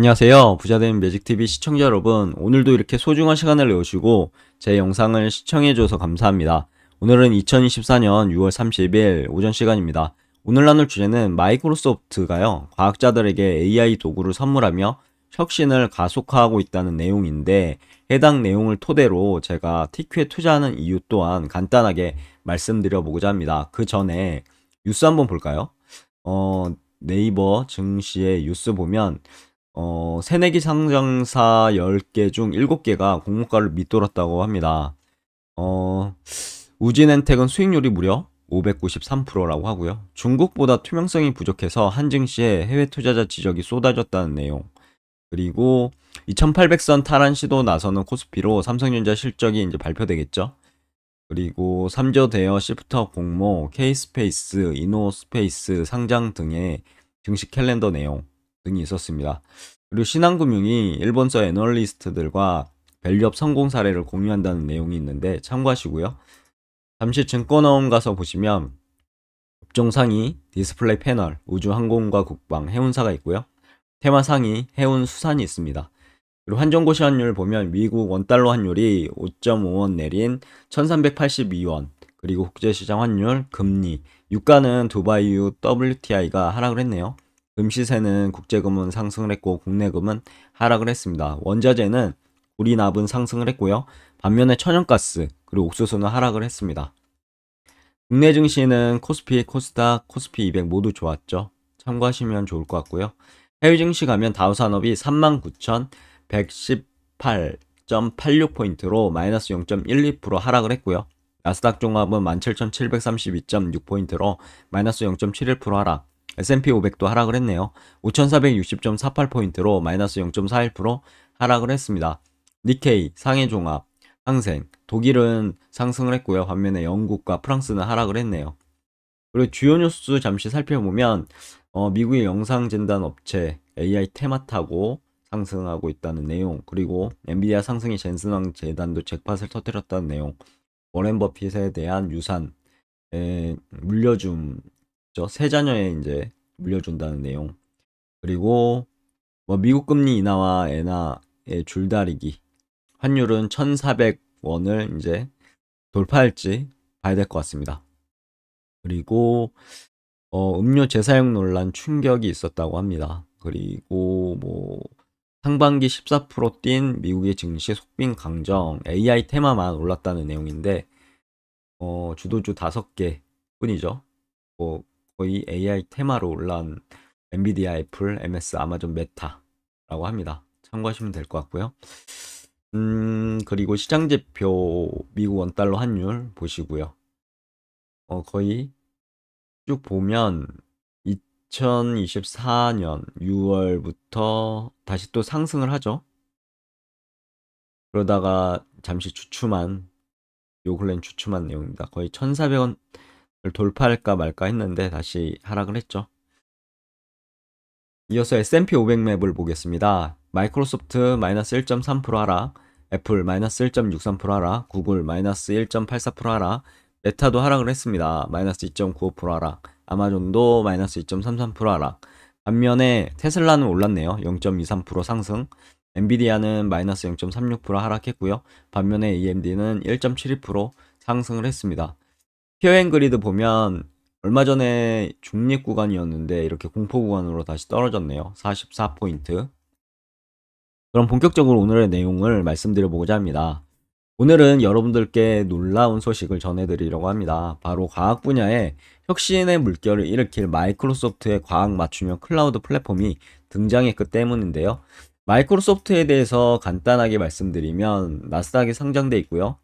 안녕하세요. 부자된 매직TV 시청자 여러분, 오늘도 이렇게 소중한 시간을 내오시고 제 영상을 시청해줘서 감사합니다. 오늘은 2024년 6월 30일 오전 시간입니다. 오늘 나눌 주제는 마이크로소프트가요, 과학자들에게 AI 도구를 선물하며 혁신을 가속화하고 있다는 내용인데, 해당 내용을 토대로 제가 TQ에 투자하는 이유 또한 간단하게 말씀드려보고자 합니다. 그 전에 뉴스 한번 볼까요? 네이버 증시의 뉴스 보면 새내기 상장사 10개 중 7개가 공모가를 밑돌았다고 합니다. 우진엔텍은 수익률이 무려 593%라고 하고요. 중국보다 투명성이 부족해서 한증시에 해외 투자자 지적이 쏟아졌다는 내용. 그리고 2800선 탈환 시도 나서는 코스피로 삼성전자 실적이 이제 발표되겠죠. 그리고 3조 대여 시프터 공모, K스페이스, 이노스페이스 상장 등의 증시 캘린더 내용 등이 있었습니다. 그리고 신한금융이 일본서 애널리스트들과 밸류업 성공 사례를 공유한다는 내용이 있는데 참고하시고요. 잠시 증권원 가서 보시면 업종 상위 디스플레이 패널, 우주항공과 국방, 해운사가 있고요. 테마 상위 해운수산이 있습니다. 그리고 환전고시 환율 보면 미국 원달러 환율이 5.5원 내린 1382원, 그리고 국제시장 환율, 금리, 유가는 두바이유 WTI가 하락을 했네요. 금시세는 국제금은 상승을 했고 국내금은 하락을 했습니다. 원자재는 우리납은 상승을 했고요. 반면에 천연가스 그리고 옥수수는 하락을 했습니다. 국내 증시는 코스피, 코스닥, 코스피 200 모두 좋았죠. 참고하시면 좋을 것 같고요. 해외 증시 가면 다우산업이 39,118.86포인트로 마이너스 0.12% 하락을 했고요. 나스닥 종합은 17,732.6포인트로 마이너스 0.71% 하락. S&P 500도 하락을 했네요. 5,460.48포인트로 마이너스 0.41% 하락을 했습니다. 니케이, 상해종합, 항생, 독일은 상승을 했고요. 반면에 영국과 프랑스는 하락을 했네요. 그리고 주요 뉴스 잠시 살펴보면 미국의 영상진단 업체 AI 테마타고 상승하고 있다는 내용, 그리고 엔비디아 상승이 젠슨왕 재단도 잭팟을 터뜨렸다는 내용, 워렌 버핏에 대한 유산 물려줌, 세 자녀에 이제 물려준다는 내용, 그리고 미국 금리 인하와 엔화의 줄다리기, 환율은 1,400원을 이제 돌파할지 봐야 될 것 같습니다. 그리고 음료 재사용 논란 충격이 있었다고 합니다. 그리고 상반기 14% 뛴 미국의 증시 속빈 강정, AI 테마만 올랐다는 내용인데 주도주 5개 뿐이죠. 거의 AI 테마로 올라온 엔비디아, 애플, MS, 아마존, 메타라고 합니다. 참고하시면 될 것 같고요. 그리고 시장지표 미국 원달러 환율 보시고요. 거의 쭉 보면 2024년 6월부터 다시 또 상승을 하죠. 그러다가 잠시 주춤한, 요 근래는 주춤한 내용입니다. 거의 1,400원을 돌파할까 말까 했는데 다시 하락을 했죠. 이어서 S&P 500 맵을 보겠습니다. 마이크로소프트 마이너스 1.3% 하락, 애플 마이너스 1.63% 하락, 구글 마이너스 1.84% 하락, 메타도 하락을 했습니다. 마이너스 2.95% 하락, 아마존도 마이너스 2.33% 하락. 반면에 테슬라는 올랐네요. 0.23% 상승, 엔비디아는 마이너스 0.36% 하락했고요. 반면에 AMD는 1.72% 상승을 했습니다. 피어앤그리드 보면 얼마 전에 중립 구간이었는데 이렇게 공포 구간으로 다시 떨어졌네요. 44포인트. 그럼 본격적으로 오늘의 내용을 말씀드려보고자 합니다. 오늘은 여러분들께 놀라운 소식을 전해드리려고 합니다. 바로 과학 분야에 혁신의 물결을 일으킬 마이크로소프트의 과학 맞춤형 클라우드 플랫폼이 등장했기 때문인데요. 마이크로소프트에 대해서 간단하게 말씀드리면 나스닥에 상장돼 있고요.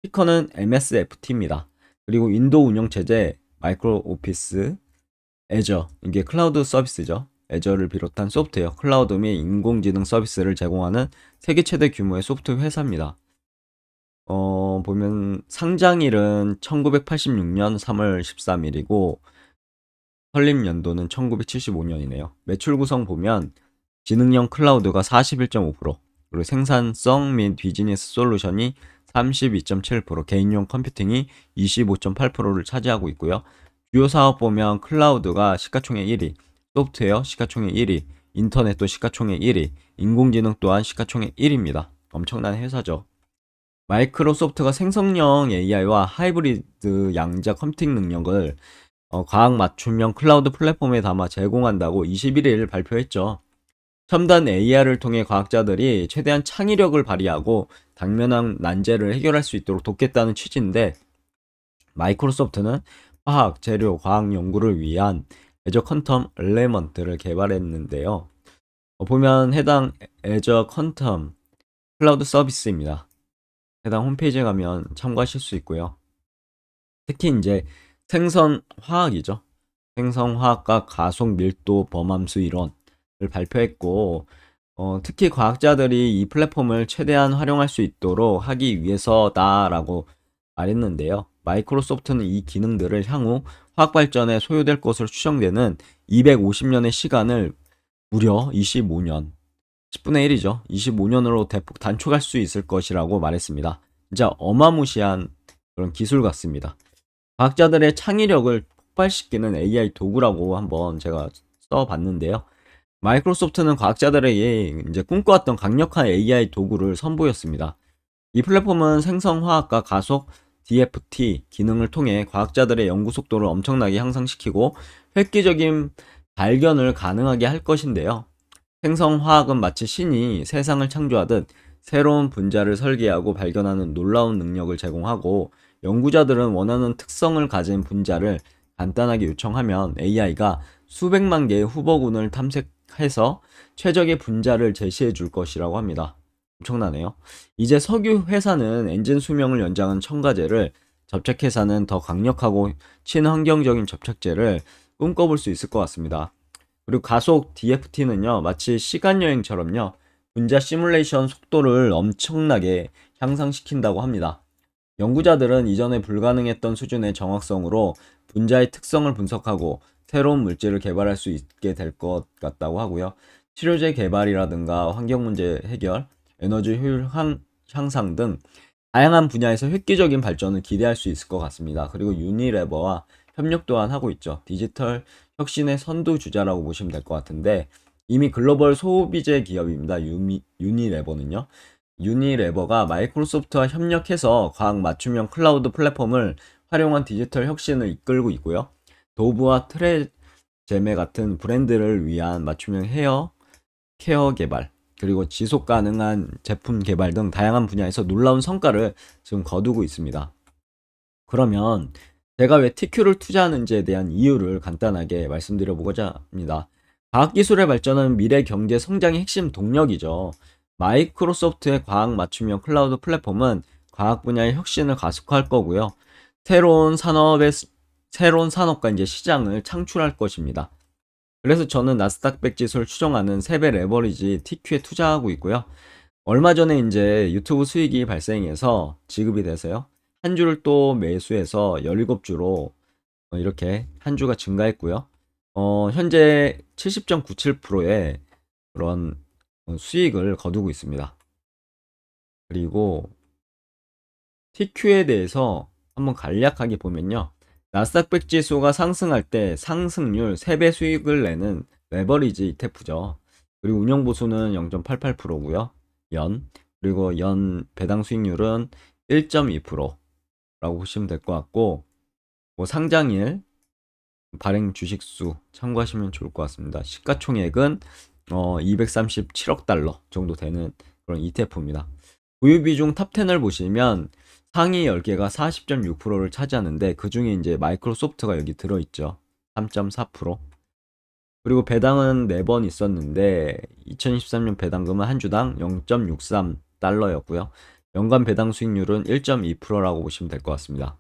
티커는 MSFT입니다. 그리고 윈도우 운영체제 마이크로 오피스, 애저, 이게 클라우드 서비스죠. 애저를 비롯한 소프트웨어, 클라우드 및 인공지능 서비스를 제공하는 세계 최대 규모의 소프트웨어 회사입니다. 보면 상장일은 1986년 3월 13일이고 설립 연도는 1975년이네요. 매출 구성 보면 지능형 클라우드가 41.5%, 그리고 생산성 및 비즈니스 솔루션이 32.7%, 개인용 컴퓨팅이 25.8%를 차지하고 있고요. 주요 사업 보면 클라우드가 시가총액 1위, 소프트웨어 시가총액 1위, 인터넷도 시가총액 1위, 인공지능 또한 시가총액 1위입니다. 엄청난 회사죠. 마이크로소프트가 생성형 AI와 하이브리드 양자 컴퓨팅 능력을 과학 맞춤형 클라우드 플랫폼에 담아 제공한다고 21일 발표했죠. 첨단 AI를 통해 과학자들이 최대한 창의력을 발휘하고 당면한 난제를 해결할 수 있도록 돕겠다는 취지인데, 마이크로소프트는 화학, 재료, 과학 연구를 위한 애저 퀀텀 엘레먼트를 개발했는데요. 보면 해당 애저 퀀텀 클라우드 서비스입니다. 해당 홈페이지에 가면 참고하실 수 있고요. 특히 이제 생성화학이죠. 생성화학과 가속 밀도 범함수 이론을 발표했고, 특히 과학자들이 이 플랫폼을 최대한 활용할 수 있도록 하기 위해서다라고 말했는데요. 마이크로소프트는 이 기능들을 향후 화학 발전에 소요될 것으로 추정되는 250년의 시간을 무려 25년, 10분의 1이죠. 25년으로 대폭 단축할 수 있을 것이라고 말했습니다. 진짜 어마무시한 그런 기술 같습니다. 과학자들의 창의력을 폭발시키는 AI 도구라고 한번 제가 써봤는데요. 마이크로소프트는 과학자들에게 이제 꿈꿔왔던 강력한 AI 도구를 선보였습니다. 이 플랫폼은 생성화학과 가속 DFT 기능을 통해 과학자들의 연구 속도를 엄청나게 향상시키고 획기적인 발견을 가능하게 할 것인데요. 생성화학은 마치 신이 세상을 창조하듯 새로운 분자를 설계하고 발견하는 놀라운 능력을 제공하고, 연구자들은 원하는 특성을 가진 분자를 간단하게 요청하면 AI가 수백만 개의 후보군을 탐색해서 최적의 분자를 제시해 줄 것이라고 합니다. 엄청나네요. 이제 석유 회사는 엔진 수명을 연장한 첨가제를, 접착회사는 더 강력하고 친환경적인 접착제를 꿈꿔볼 수 있을 것 같습니다. 그리고 가속 DFT는요, 마치 시간여행처럼요, 분자 시뮬레이션 속도를 엄청나게 향상시킨다고 합니다. 연구자들은 이전에 불가능했던 수준의 정확성으로 분자의 특성을 분석하고 새로운 물질을 개발할 수 있게 될 것 같다고 하고요. 치료제 개발이라든가 환경 문제 해결, 에너지 효율 향상 등 다양한 분야에서 획기적인 발전을 기대할 수 있을 것 같습니다. 그리고 유니레버와 협력 또한 하고 있죠. 디지털 혁신의 선두주자라고 보시면 될 것 같은데, 이미 글로벌 소비재 기업입니다. 유니레버는요. 유니레버가 마이크로소프트와 협력해서 과학 맞춤형 클라우드 플랫폼을 활용한 디지털 혁신을 이끌고 있고요. 도브와 트레제메 같은 브랜드를 위한 맞춤형 헤어 케어 개발, 그리고 지속 가능한 제품 개발 등 다양한 분야에서 놀라운 성과를 지금 거두고 있습니다. 그러면 제가 왜 TQ를 투자하는지에 대한 이유를 간단하게 말씀드려 보고자 합니다. 과학기술의 발전은 미래 경제 성장의 핵심 동력이죠. 마이크로소프트의 과학 맞춤형 클라우드 플랫폼은 과학 분야의 혁신을 가속화할 거고요. 새로운 산업과 이제 시장을 창출할 것입니다. 그래서 저는 나스닥 100 지수를 추정하는 세배 레버리지 TQ에 투자하고 있고요. 얼마 전에 이제 유튜브 수익이 발생해서 지급이 돼서요. 한 주를 또 매수해서 17주로 이렇게 한 주가 증가했고요. 현재 70.97%의 그런 수익을 거두고 있습니다. 그리고 TQ에 대해서 한번 간략하게 보면요. 나스닥 100 지수가 상승할 때 상승률 3배 수익을 내는 레버리지 ETF죠. 그리고 운영보수는 0.88%고요. 그리고 연 배당 수익률은 1.2%라고 보시면 될 것 같고, 상장일 발행 주식수 참고하시면 좋을 것 같습니다. 시가총액은 237억 달러 정도 되는 그런 ETF입니다. 보유 비중 탑10을 보시면 상위 10개가 40.6%를 차지하는데, 그 중에 이제 마이크로소프트가 여기 들어있죠. 3.4%. 그리고 배당은 4번 있었는데 2023년 배당금은 한 주당 0.63달러였고요. 연간 배당 수익률은 1.2%라고 보시면 될 것 같습니다.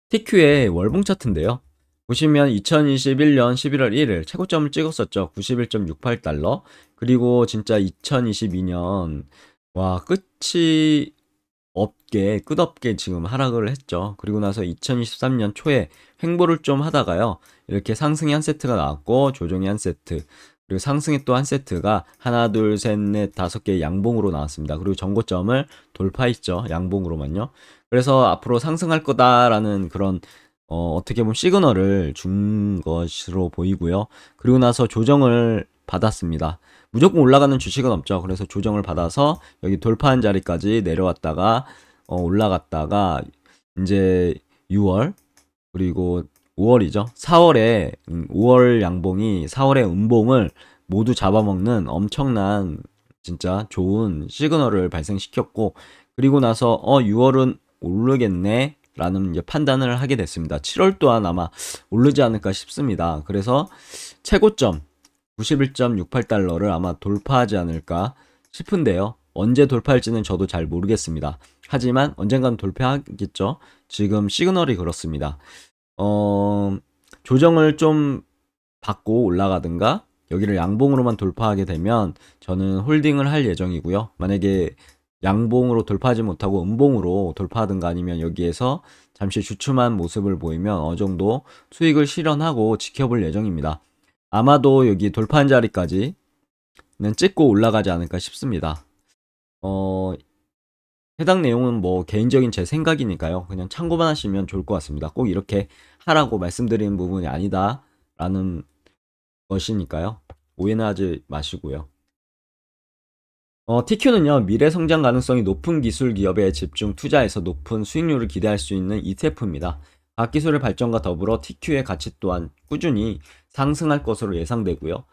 TQ의 월봉 차트인데요. 보시면 2021년 11월 1일 최고점을 찍었었죠. 91.68달러. 그리고 진짜 2022년 끝없게 지금 하락을 했죠. 그리고 나서 2023년 초에 횡보를 좀 하다가요, 이렇게 상승이 한 세트가 나왔고 조정이 한 세트, 그리고 상승이 또 한 세트가 하나 둘 셋 넷 5개의 양봉으로 나왔습니다. 그리고 전고점을 돌파했죠. 양봉으로만요. 그래서 앞으로 상승할 거다라는 그런 어떻게 보면 시그널을 준 것으로 보이고요. 그리고 나서 조정을 받았습니다. 무조건 올라가는 주식은 없죠. 그래서 조정을 받아서 여기 돌파한 자리까지 내려왔다가 올라갔다가 이제 6월 그리고 5월이죠. 4월에 5월 양봉이 4월의 음봉을 모두 잡아먹는 엄청난 진짜 좋은 시그널을 발생시켰고, 그리고 나서 6월은 오르겠네 라는 이제 판단을 하게 됐습니다. 7월 또한 아마 오르지 않을까 싶습니다. 그래서 최고점 91.68달러를 아마 돌파하지 않을까 싶은데요. 언제 돌파할지는 저도 잘 모르겠습니다. 하지만 언젠간 돌파하겠죠. 지금 시그널이 그렇습니다. 조정을 좀 받고 올라가든가 여기를 양봉으로만 돌파하게 되면 저는 홀딩을 할 예정이고요. 만약에 양봉으로 돌파하지 못하고 음봉으로 돌파하든가 아니면 여기에서 잠시 주춤한 모습을 보이면 어느 정도 수익을 실현하고 지켜볼 예정입니다. 아마도 여기 돌파한 자리까지는 찍고 올라가지 않을까 싶습니다. 해당 내용은 뭐 개인적인 제 생각이니까요. 그냥 참고만 하시면 좋을 것 같습니다. 꼭 이렇게 하라고 말씀드리는 부분이 아니다 라는 것이니까요. 오해는 하지 마시고요. TQ는요, 미래 성장 가능성이 높은 기술 기업에 집중 투자해서 높은 수익률을 기대할 수 있는 ETF입니다. 과학기술의 발전과 더불어 TQ의 가치 또한 꾸준히 상승할 것으로 예상되고요.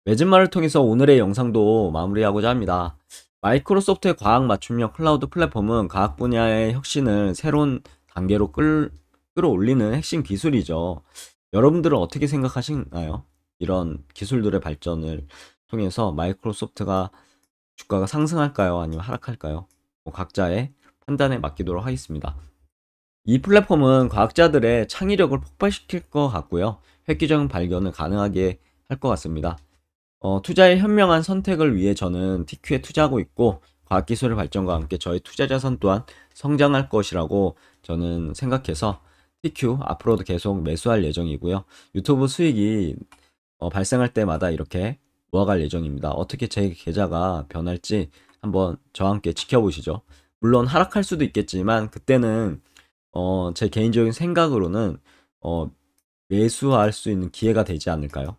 매진말을 통해서 오늘의 영상도 마무리하고자 합니다. 마이크로소프트의 과학 맞춤형 클라우드 플랫폼은 과학 분야의 혁신을 새로운 단계로 끌어올리는 핵심 기술이죠. 여러분들은 어떻게 생각하시나요? 이런 기술들의 발전을 통해서 마이크로소프트가 주가가 상승할까요? 아니면 하락할까요? 각자의 판단에 맡기도록 하겠습니다. 이 플랫폼은 과학자들의 창의력을 폭발시킬 것 같고요. 획기적인 발견을 가능하게 할 것 같습니다. 투자의 현명한 선택을 위해 저는 TQ에 투자하고 있고, 과학기술의 발전과 함께 저의 투자 자산 또한 성장할 것이라고 저는 생각해서 TQ 앞으로도 계속 매수할 예정이고요. 유튜브 수익이 발생할 때마다 이렇게 모아갈 예정입니다. 어떻게 제 계좌가 변할지 한번 저와 함께 지켜보시죠. 물론 하락할 수도 있겠지만 그때는 제 개인적인 생각으로는 매수할 수 있는 기회가 되지 않을까요?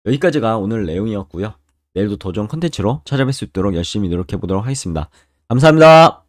여기까지가 오늘 내용이었고요. 내일도 더 좋은 컨텐츠로 찾아뵐 수 있도록 열심히 노력해 보도록 하겠습니다. 감사합니다.